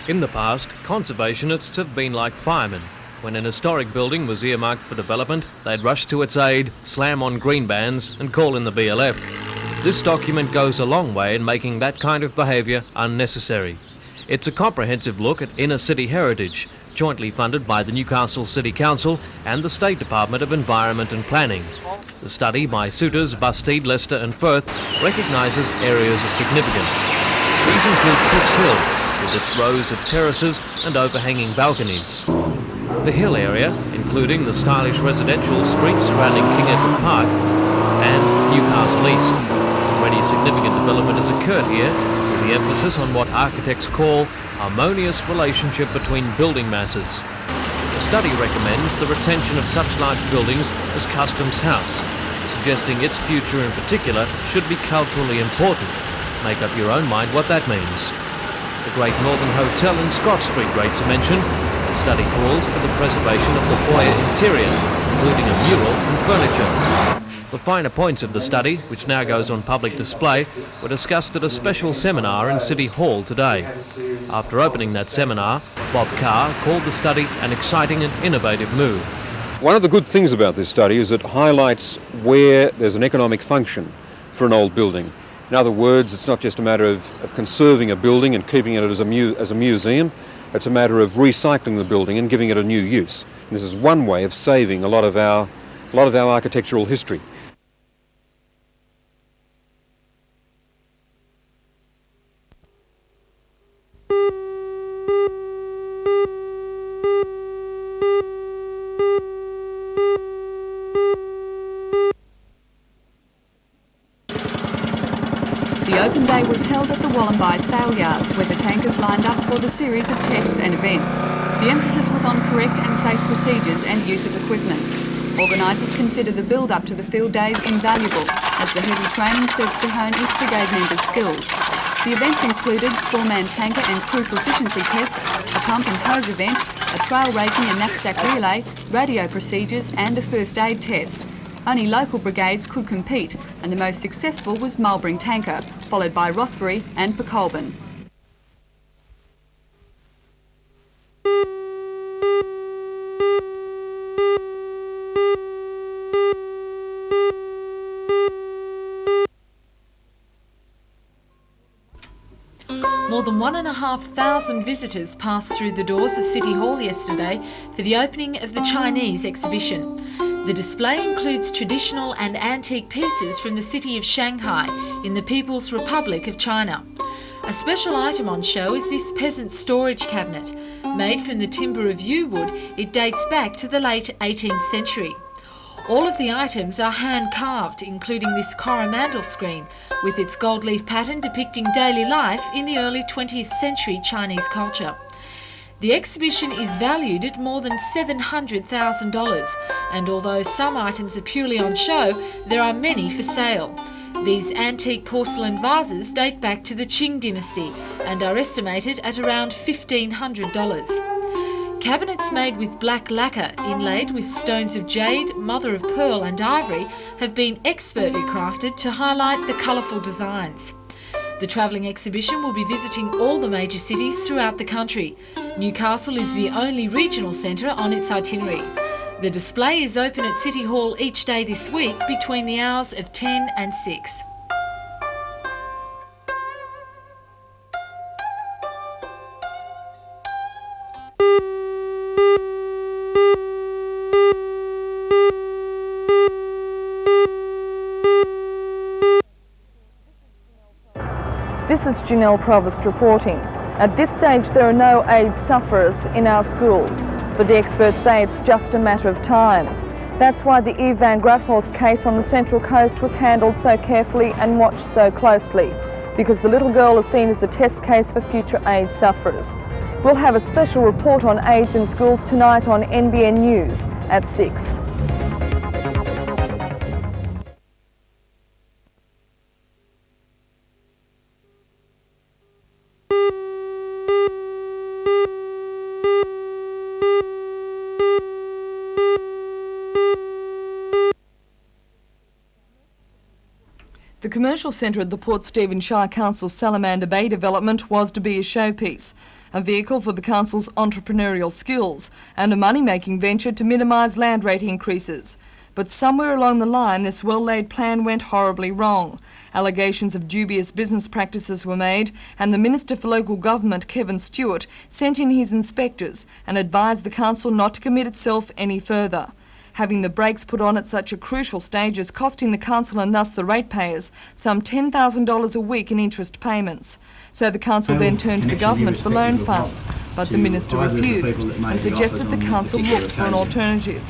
In the past, conservationists have been like firemen. When an historic building was earmarked for development, they'd rush to its aid, slam on green bands and call in the BLF. This document goes a long way in making that kind of behaviour unnecessary. It's a comprehensive look at inner city heritage, jointly funded by the Newcastle City Council and the State Department of Environment and Planning. The study by Souters, Bustede, Leicester and Firth recognises areas of significance. These include Cook's Hill, with its rows of terraces and overhanging balconies. The hill area, including the stylish residential street surrounding King Edward Park, and Newcastle East. Already significant development has occurred here, with the emphasis on what architects call harmonious relationship between building masses. The study recommends the retention of such large buildings as Customs House, suggesting its future in particular should be culturally important. Make up your own mind what that means. The Great Northern Hotel in Scott Street rates a mention. The study calls for the preservation of the foyer interior, including a mural and furniture. The finer points of the study, which now goes on public display, were discussed at a special seminar in City Hall today. After opening that seminar, Bob Carr called the study an exciting and innovative move. One of the good things about this study is it highlights where there's an economic function for an old building. In other words, it's not just a matter of conserving a building and keeping it as a museum. It's a matter of recycling the building and giving it a new use. And this is one way of saving a lot of our architectural history. The open day was held at the Wollombi Sail Yards, where the tankers lined up for the series of tests and events. The emphasis was on correct and safe procedures and use of equipment. Organisers consider the build-up to the field days invaluable, as the heavy training serves to hone each brigade member's skills. The events included four-man tanker and crew proficiency tests, a pump and hose event, a trail raking and knapsack relay, radio procedures and a first aid test. Only local brigades could compete, and the most successful was Mulbring Tanker, followed by Rothbury and Pecolbin. More than 1,500 visitors passed through the doors of City Hall yesterday for the opening of the Chinese exhibition. The display includes traditional and antique pieces from the city of Shanghai in the People's Republic of China. A special item on show is this peasant storage cabinet. Made from the timber of yew wood, it dates back to the late 18th century. All of the items are hand-carved, including this Coromandel screen, with its gold leaf pattern depicting daily life in the early 20th century Chinese culture. The exhibition is valued at more than $700,000, and although some items are purely on show, there are many for sale. These antique porcelain vases date back to the Qing dynasty and are estimated at around $1,500. Cabinets made with black lacquer inlaid with stones of jade, mother of pearl and ivory have been expertly crafted to highlight the colourful designs. The travelling exhibition will be visiting all the major cities throughout the country. Newcastle is the only regional centre on its itinerary. The display is open at City Hall each day this week between the hours of 10 and 6. This is Janelle Provost reporting. At this stage there are no AIDS sufferers in our schools, but the experts say it's just a matter of time. That's why the Eve Van Grafhorst case on the Central Coast was handled so carefully and watched so closely, because the little girl is seen as a test case for future AIDS sufferers. We'll have a special report on AIDS in schools tonight on NBN News at 6. The commercial centre at the Port Stephens Shire Council's Salamander Bay development was to be a showpiece, a vehicle for the council's entrepreneurial skills and a money-making venture to minimise land rate increases. But somewhere along the line, this well-laid plan went horribly wrong. Allegations of dubious business practices were made, and the Minister for Local Government, Kevin Stewart, sent in his inspectors and advised the council not to commit itself any further. Having the brakes put on at such a crucial stage is costing the council and thus the ratepayers some $10,000 a week in interest payments. So the council then turned to the government for loan funds, but the minister refused and suggested the council look for an alternative.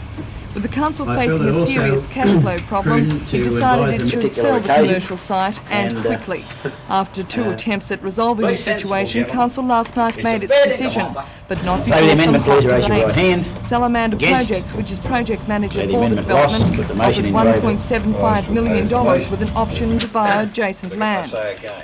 With the council facing a serious cash flow problem, it decided it should sell the commercial site, and quickly. After 2 attempts at resolving the situation, council last night made its decision, but not before some hot debate. Salamander Projects, which is project manager for the development, offered $1.75 million with an option to buy adjacent land.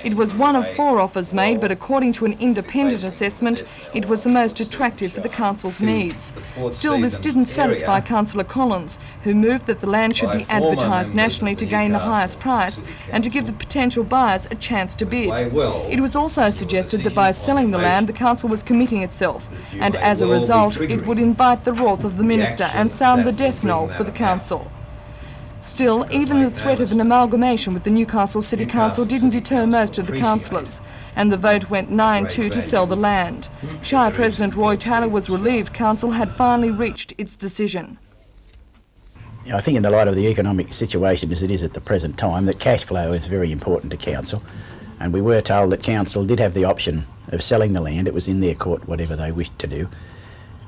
It was one of 4 offers made, but according to an independent assessment, it was the most attractive for the council's needs. Still, this didn't satisfy Councillor Collins, who moved that the land should be advertised nationally to gain the highest price and to give the potential buyers a chance to bid. It was also suggested that by selling the land, the council was committing itself, and as a result, it would invite the wrath of the minister and sound the death knell for the council. Still, even the threat of an amalgamation with the Newcastle City Council didn't deter most of the councillors, and the vote went 9-2 to sell the land. Shire President Roy Taylor was relieved council had finally reached its decision. I think in the light of the economic situation as it is at the present time, that cash flow is very important to council, and we were told that council did have the option of selling the land. It was in their court, whatever they wished to do,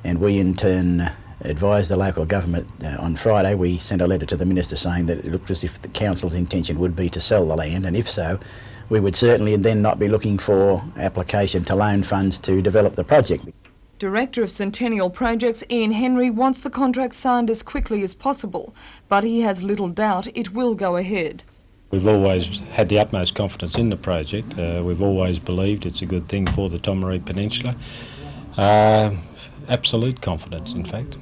and we in turn advised the local government on Friday. We sent a letter to the minister saying that it looked as if the council's intention would be to sell the land, and if so, we would certainly then not be looking for application to loan funds to develop the project. Director of Centennial Projects Ian Henry wants the contract signed as quickly as possible, but he has little doubt it will go ahead. We've always had the utmost confidence in the project. We've always believed it's a good thing for the Tomaree Peninsula. Absolute confidence, in fact.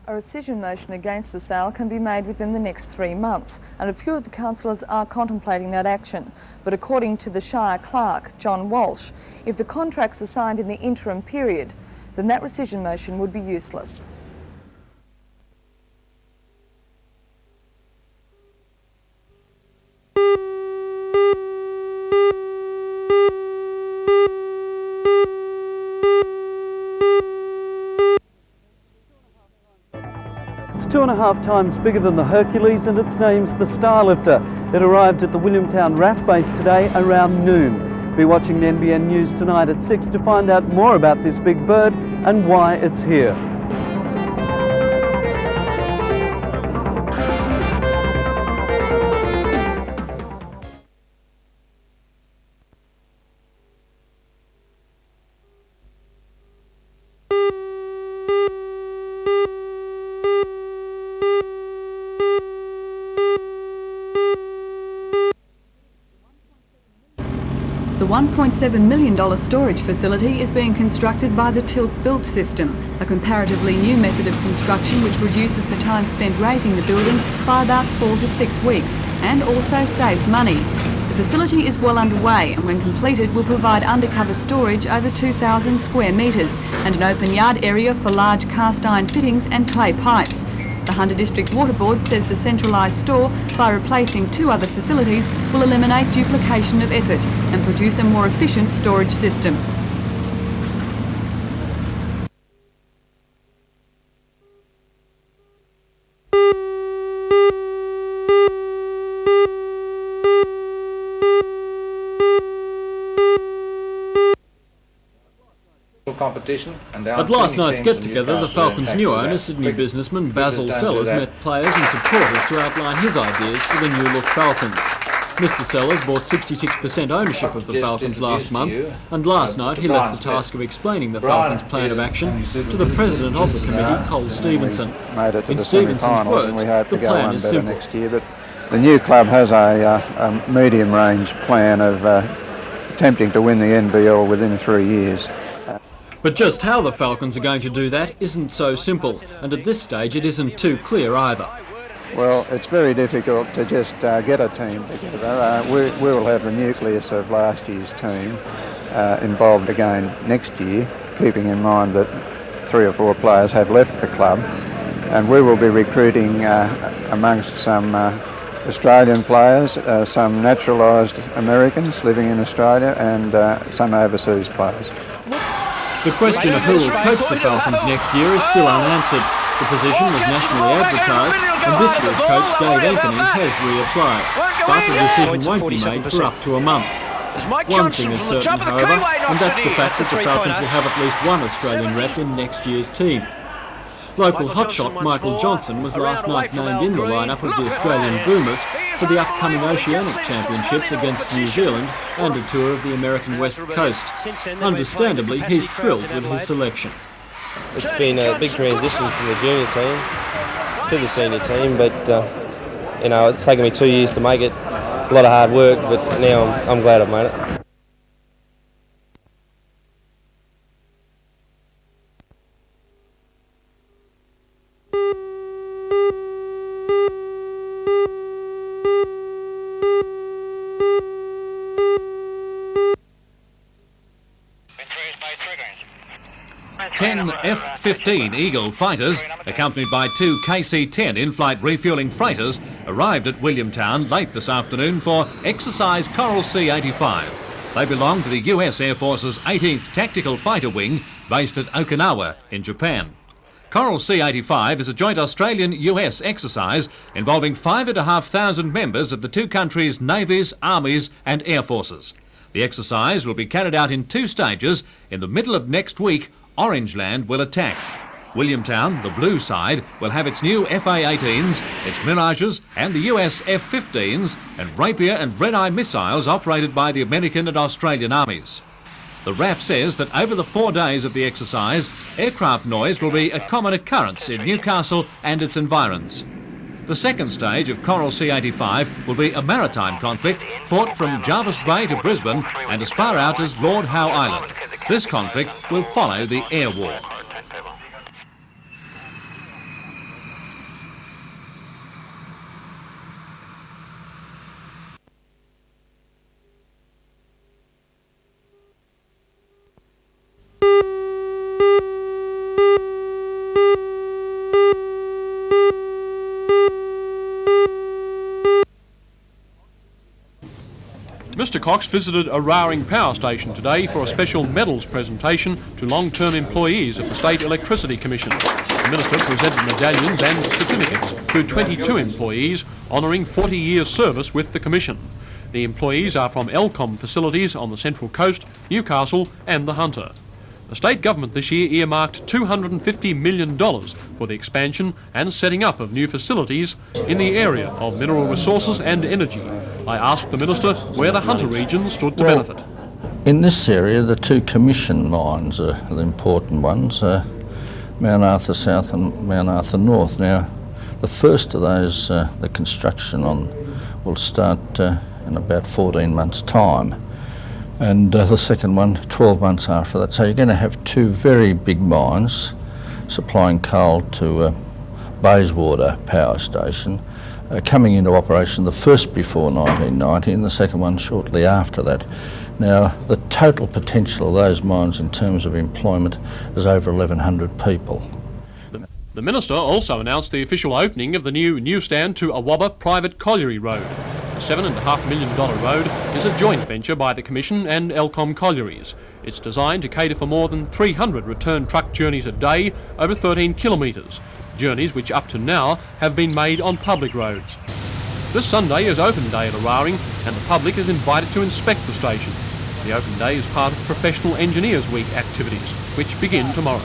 A rescission motion against the sale can be made within the next 3 months, and a few of the councillors are contemplating that action. But according to the Shire Clerk, John Walsh, if the contracts are signed in the interim period, then that rescission motion would be useless. It's 2.5 times bigger than the Hercules, and its name's the Starlifter. It arrived at the Williamtown RAF base today around noon. Be watching the NBN News tonight at 6 to find out more about this big bird and why it's here. The $1.7 million storage facility is being constructed by the Tilt Build system, a comparatively new method of construction which reduces the time spent raising the building by about 4 to 6 weeks and also saves money. The facility is well underway and when completed will provide undercover storage over 2,000 square metres and an open yard area for large cast iron fittings and clay pipes. The Hunter District Water Board says the centralised store, by replacing 2 other facilities, will eliminate duplication of effort and produce a more efficient storage system. Competition. At last night's get-together, the Falcons' new owner, Sydney businessman Basil Sellers, met players and supporters to outline his ideas for the new-look Falcons. Mr Sellers bought 66% ownership of the Falcons last month, and last night he left the task of explaining the Falcons' plan of action to the president of the committee, Cole Stevenson. In Stevenson's words, the plan is simple. The new club has a medium-range plan of attempting to win the NBL within 3 years. But just how the Falcons are going to do that isn't so simple, and at this stage it isn't too clear either. Well, it's very difficult to just get a team together. We will have the nucleus of last year's team involved again next year, keeping in mind that 3 or 4 players have left the club, and we will be recruiting amongst some Australian players, some naturalised Americans living in Australia, and some overseas players. The question of who will coach the Falcons next year is still unanswered. The position was nationally advertised, and this year's coach Dave Anthony has reapplied, but a decision won't be made for up to a month. One thing is certain, however, and that's the fact that the Falcons will have at least one Australian rep in next year's team. Local hotshot Michael Johnson was last night named in the lineup of the Australian Boomers for the upcoming Oceanic Championships against New Zealand and a tour of the American West Coast. Understandably, he's thrilled with his selection. It's been a big transition from the junior team to the senior team, but you know, it's taken me 2 years to make it. A lot of hard work, but now I'm glad I've made it. Ten F-15 Eagle fighters, accompanied by 2 KC-10 in-flight refuelling freighters, arrived at Williamtown late this afternoon for Exercise Coral C-85. They belong to the US Air Force's 18th Tactical Fighter Wing, based at Okinawa in Japan. Coral C-85 is a joint Australian-US exercise involving 5,500 members of the 2 countries' navies, armies and air forces. The exercise will be carried out in 2 stages. In the middle of next week, Orangeland will attack. Williamtown, the blue side, will have its new FA-18s, its Mirages and the US F-15s, and Rapier and Red-Eye missiles operated by the American and Australian armies. The RAF says that over the 4 days of the exercise, aircraft noise will be a common occurrence in Newcastle and its environs. The second stage of Coral C-85 will be a maritime conflict fought from Jervis Bay to Brisbane and as far out as Lord Howe Island. This conflict will follow the air war. Mr Cox visited a Rowing power station today for a special medals presentation to long-term employees of the State Electricity Commission. The Minister presented medallions and certificates to 22 employees honouring 40 years' service with the Commission. The employees are from Elcom facilities on the Central Coast, Newcastle and the Hunter. The state government this year earmarked $250 million for the expansion and setting up of new facilities in the area of mineral resources and energy. I asked the Minister where the Hunter region stood to benefit. In this area, the 2 commission mines are the important ones, Mount Arthur South and Mount Arthur North. Now, the first of those, the construction on, will start in about 14 months' time. And the second one 12 months after that. So you're going to have 2 very big mines supplying coal to Bayswater Power Station coming into operation, the first before 1990 and the second one shortly after that. Now, the total potential of those mines in terms of employment is over 1,100 people. The Minister also announced the official opening of the new newsstand to Awabba Private Colliery Road. The $7.5 million road is a joint venture by the Commission and Elcom Collieries. It's designed to cater for more than 300 return truck journeys a day over 13 kilometres, journeys which up to now have been made on public roads. This Sunday is open day at Araring and the public is invited to inspect the station. The open day is part of Professional Engineers Week activities, which begin tomorrow.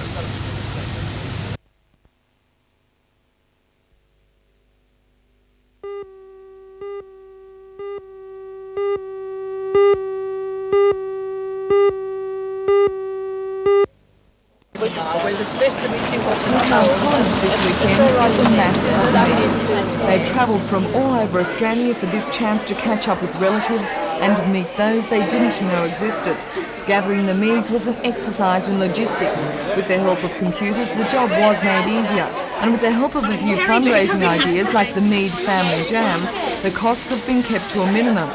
This weekend is a mass of Canadians. They travelled from all over Australia for this chance to catch up with relatives and meet those they didn't know existed. Gathering the Meads was an exercise in logistics. With the help of computers, the job was made easier. And with the help of a few fundraising ideas like the Mead Family Jams, the costs have been kept to a minimum.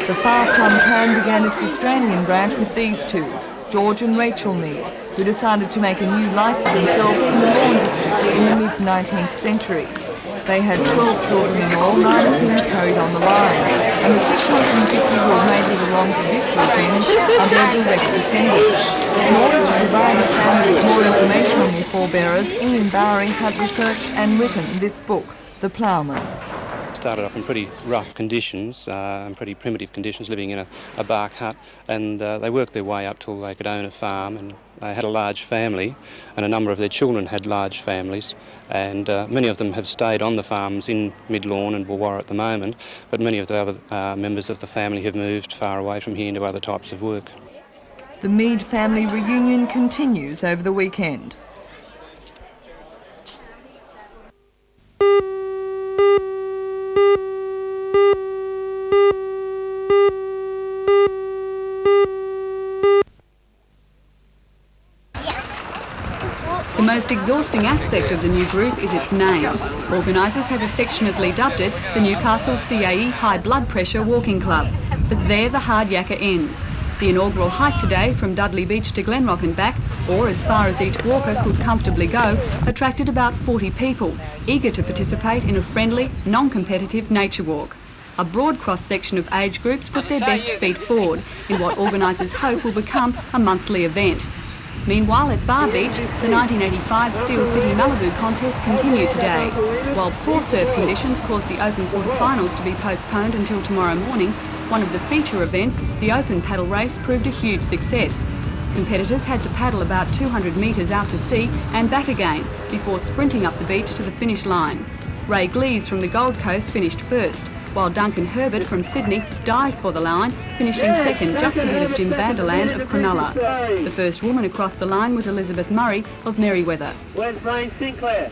The far-flung clan began its Australian branch with these two, George and Rachel Mead, who decided to make a new life for themselves in the Lawn District in the mid-19th century. They had 12 children in all, 9 of whom carried on the line, and the 650 who have made it along to this weekend are their direct descendants. In order to provide his family with more information on their forebearers, Ian Bowery has researched and written this book, The Ploughman. Started off in pretty rough conditions and pretty primitive conditions, living in a bark hut, and they worked their way up till they could own a farm, and they had a large family, and a number of their children had large families, and many of them have stayed on the farms in Mid-Lawn and Bulwarra at the moment, but many of the other members of the family have moved far away from here into other types of work. The Mead family reunion continues over the weekend. The most exhausting aspect of the new group is its name. Organisers have affectionately dubbed it the Newcastle CAE High Blood Pressure Walking Club. But there the hard yakka ends. The inaugural hike today from Dudley Beach to Glenrock and back, or as far as each walker could comfortably go, attracted about 40 people, eager to participate in a friendly, non-competitive nature walk. A broad cross-section of age groups put their best feet forward in what organisers hope will become a monthly event. Meanwhile, at Bar Beach, the 1985 Steel City Malibu contest continued today. While poor surf conditions caused the Open quarterfinals to be postponed until tomorrow morning, one of the feature events, the Open paddle race, proved a huge success. Competitors had to paddle about 200 metres out to sea and back again before sprinting up the beach to the finish line. Ray Glees from the Gold Coast finished first, while Duncan Herbert from Sydney dived for the line, finishing second just ahead of Jim Vanderland of Cronulla. The first woman across the line was Elizabeth Murray of Merriweather. Where's Blaine Sinclair?